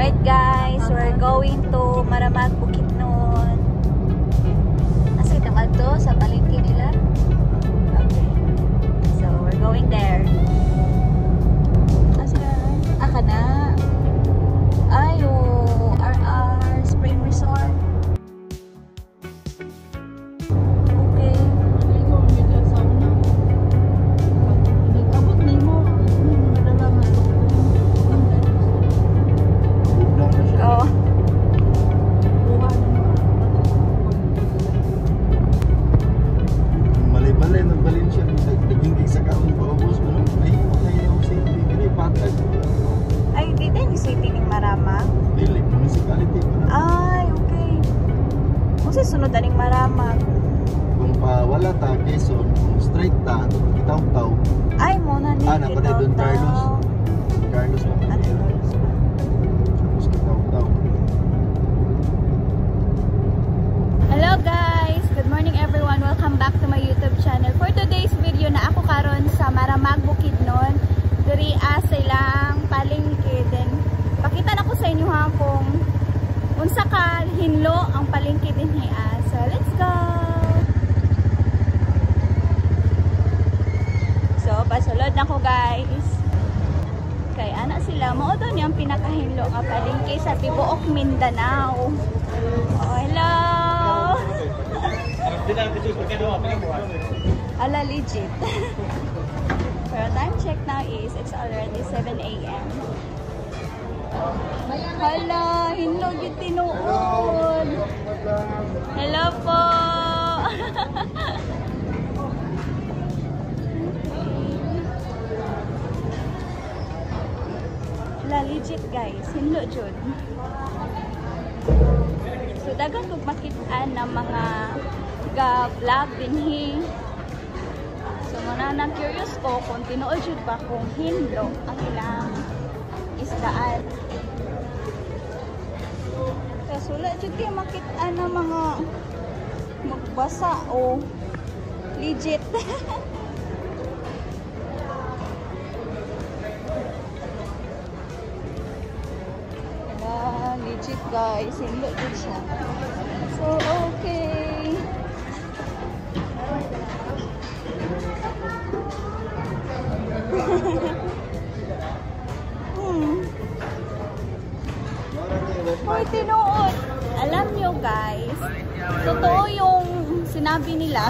Alright guys, we're going to Maramag, Bukidnon. Asa ito nga to? Sa palengke nila? Okay. So, we're going there. Asa? Aka na. Ayo, RR Spring Resort. Sunod aning Maramag. Kung pa wala ta Quezon, kung straight ta Taw-Taw. Ay mo na ni. Na pala Don Carlos. Don Carlos pa. Tapos Taw-Taw. Hello guys, good morning everyone. Welcome back to my YouTube channel. For today's video na ako karon sa Maramag, Bukidnon. Diri sa ilang palengke. Then pakita na ko sa inyo ha kung unsa ka hinlo ang palengke din hiya. So let's go. So pasulod na ko guys. Kay ana sila mo doon yung pinakahinlo nga palengke sa tibuok Mindanao. Oh, hello. Ala legit. Pero time check now is it's already 7 AM. Hala, hinlo yung tinuod. Hello po. Hala, legit guys. Hinlo jud. So, dagan kung makitaan ng mga vlog dinhi. So, muna na-curious ko kung tinuod jud ba kung hinlo ang ilang isdaan. So, wala dyan kayo makita na mga magbasa o legit. Wala, legit guys. Hindi dyan siya. So, okay. Hoy, tinuod. Alam nyo guys, totoo yung sinabi nila.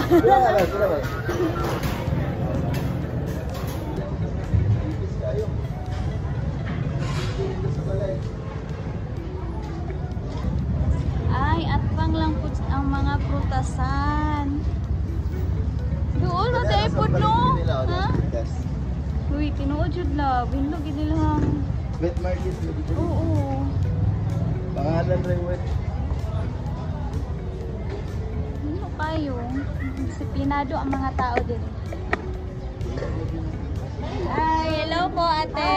Ay, at pang lang po ang mga prutasan. Doon na tayo po no? Ha? Uy, tinuod yun lang. Winlo ginilang. Wet market. Oo. Pangalan rin wet. Ano kayo? Disiplinado ang mga tao din. Ay, hello po ate.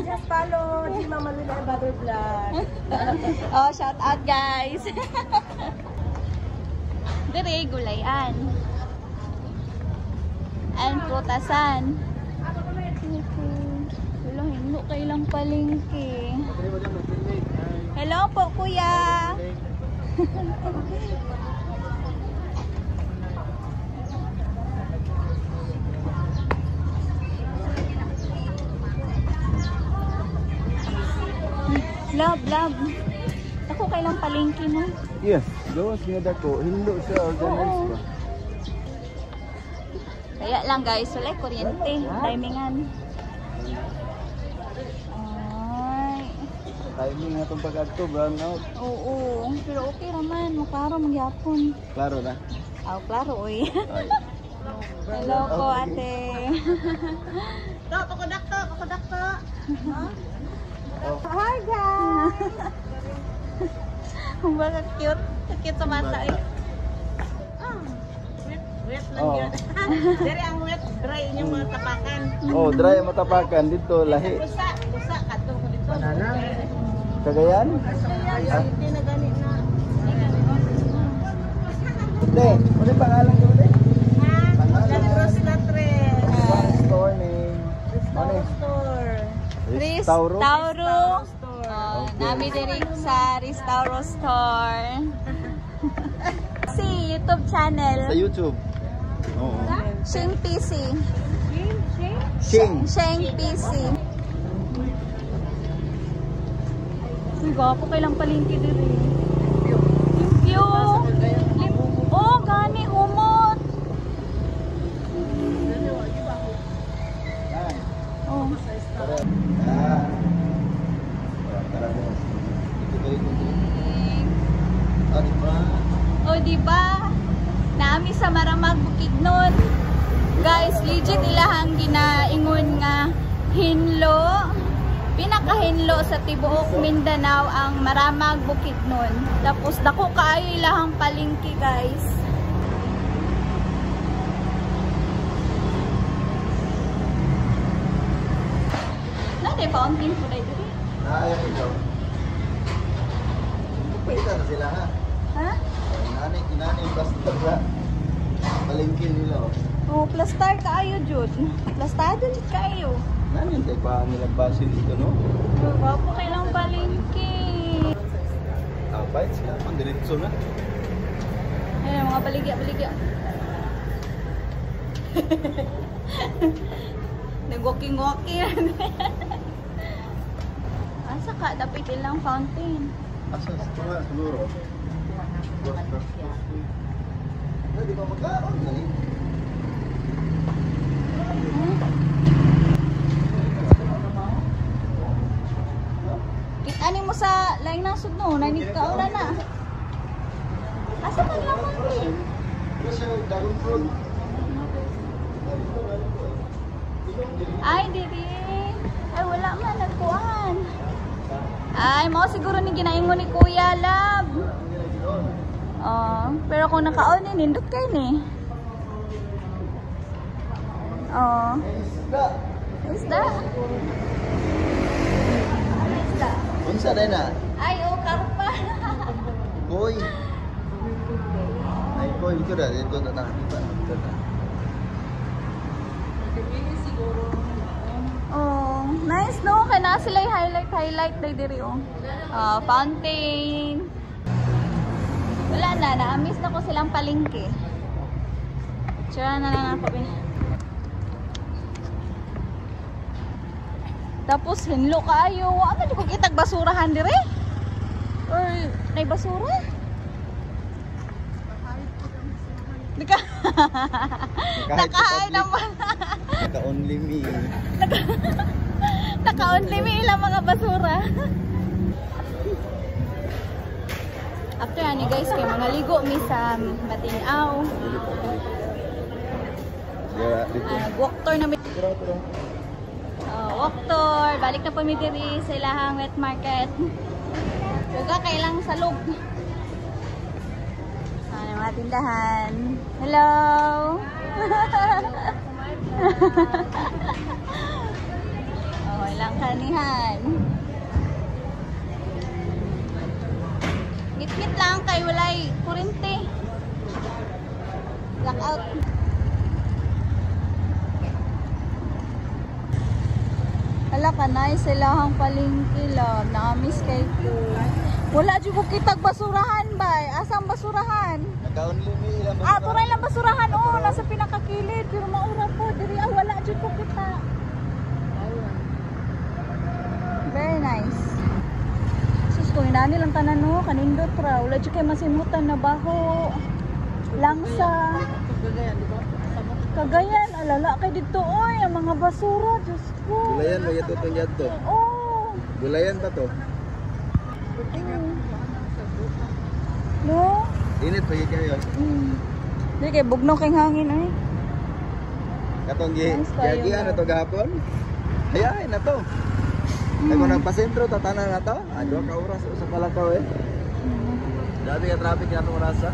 Just follow di Mama Lula Butter Vlog. Oh, shout out guys. Dire gulayan. And prutasan. Wala, hindi kailang palengke. Hello po, kuya. Love. Ako kailang palengke no? Yes, gawas nga dako. Hindo siya organized ba? Kaya lang guys, wala kuryente. Timingan. Timing nga itong pag-agto, brown out. Oo, pero okay naman. Maklaro magyapon. Klaro na? Oh, klaro oy. Hello po ate. Pakudakto. Hi guys. Baka cute. Cute sa mata eh. Wet lang yun. Dari ang wet, dry yung mga tapakan. Oh, dry ang matapakan. Dito, lahi. Busa, katong ko dito. Cagayan? Hindi na ganit na. Hindi, ano yung pangalan ko ulit? Lagros Latres. Store name. Store. Tauro? Tauro. Nami diri sa Restauro Store. Si YouTube channel. Sa YouTube. Oo. Sheng PC. Sheng. Sheng PC. Ang gapo kailang palingki diri. Limpyo. Oh, gani humot. Oh. Oh, di ba? Naami sa Maramag Bukidnon. Guys, legit ilahang ginaingon nga hinlo. Pinaka-hinlo sa tibuok Mindanao ang Maramag Bukidnon. Tapos dako kaayo ilahang palingki, guys. Nade fountain po dai diri. Ayaw ikaw. Pwede na sila ha. Ha? Inani basta sa palengke nila. Oh, plastar kaayo jud. Plastado jud kaayo. Nani tay pa nila basin dito no? Gapo kailang palingki. Abay sila pang diretso na. Ayun, mga baligya. Nag-walking. Asa ka? Dapat ilang fountain. Asa sa siguro. Di ba magkaroon na eh? Kitani mo sa laing nasod no, nanig ka ora na. Asa ka lang fountain? Kasi dragon fruit. Ay, diri. Ay, wala man nagkuan. Ay, mo siguro ni ginaingon ni Kuya Lab. Oh, pero kung nakaon ni nindot kay ni. Oh. Isda. Isda. Unsa day na? Ay, oh, karpa. Koy. Ay koy dito na nakita na. Oh, nice no. Kaya na sila highlight day diri oh. Fountain. Wala na, na-miss na ko silang palingki. Tsura na lang ako. Tapos hinlo kaayo. Ano di ko kitag basurahan dire? Or nay basura? Di ka. Nakahay naman. Naka-only me. Naka-only me ilang mga basura. After ani guys, kay mga ligo mi sa Matinaw. Walk tour na mi. Walk tour. Balik na po mi diri sa ilahang wet market. Duga kailang salog. Ano mga tindahan. Hello! Oh, ilang kanihan. Ngit-ngit lang kay walay kurente. Blackout. Hala ka na, silahang palingki lang. Na-miss kay ko. Wala dyan ko kitag basurahan ba? Asang basurahan? Naka-only me ilang Turay lang basurahan. Oo, nasa pinakakilid. Pero maura po. Diri, wala dyan ko kita. Very nice. Sus, kung inani lang tanan no, kanindot ra. Wala dyan kayo masimutan na baho. Langsa. Kagayan, alala kay dito. Oy, ang mga basura. Diyos ko. Gulayan mo yato itong yato. Oo. Gulayan pa to. No? Init pa kayo. Dili kay bugno kay hangin ay. Katong Nice tayo, giyagian na to gahapon. Hayay na to. Ako nagpa-sentro tatanan na to. Adwa ka oras sa Palakaw eh. Dami ka traffic na itong oras ha.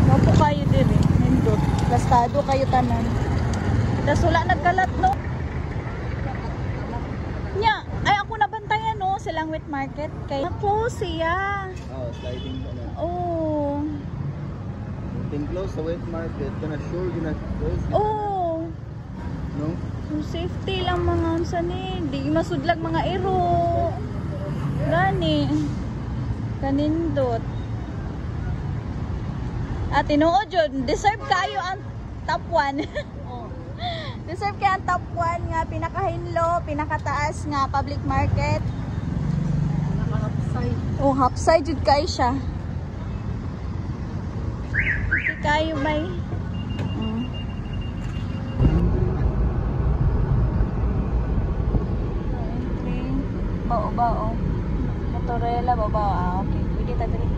Mapo kayo diri, nindot. Gastado kayo tanan. Tas wala nagkalat no. Nya, ay ako nabantayan no silang wet market kay close siya. Oh, sliding mo na. Oh. Ting close sa wet market, kana sure yun na close. Oh. No? So safety lang mga unsa ni, di masudlag mga ero. Gani. Kanindot. At tinuod yun, deserve kayo ang top 1. Deserve kayo ang top 1 nga pinakahinlo, pinakataas nga public market. Naka-upside. Oh, hapside jud kay siya. Hindi kayo may entry. Bao. Motorela bao. Ah, okay. Pwede ta diri.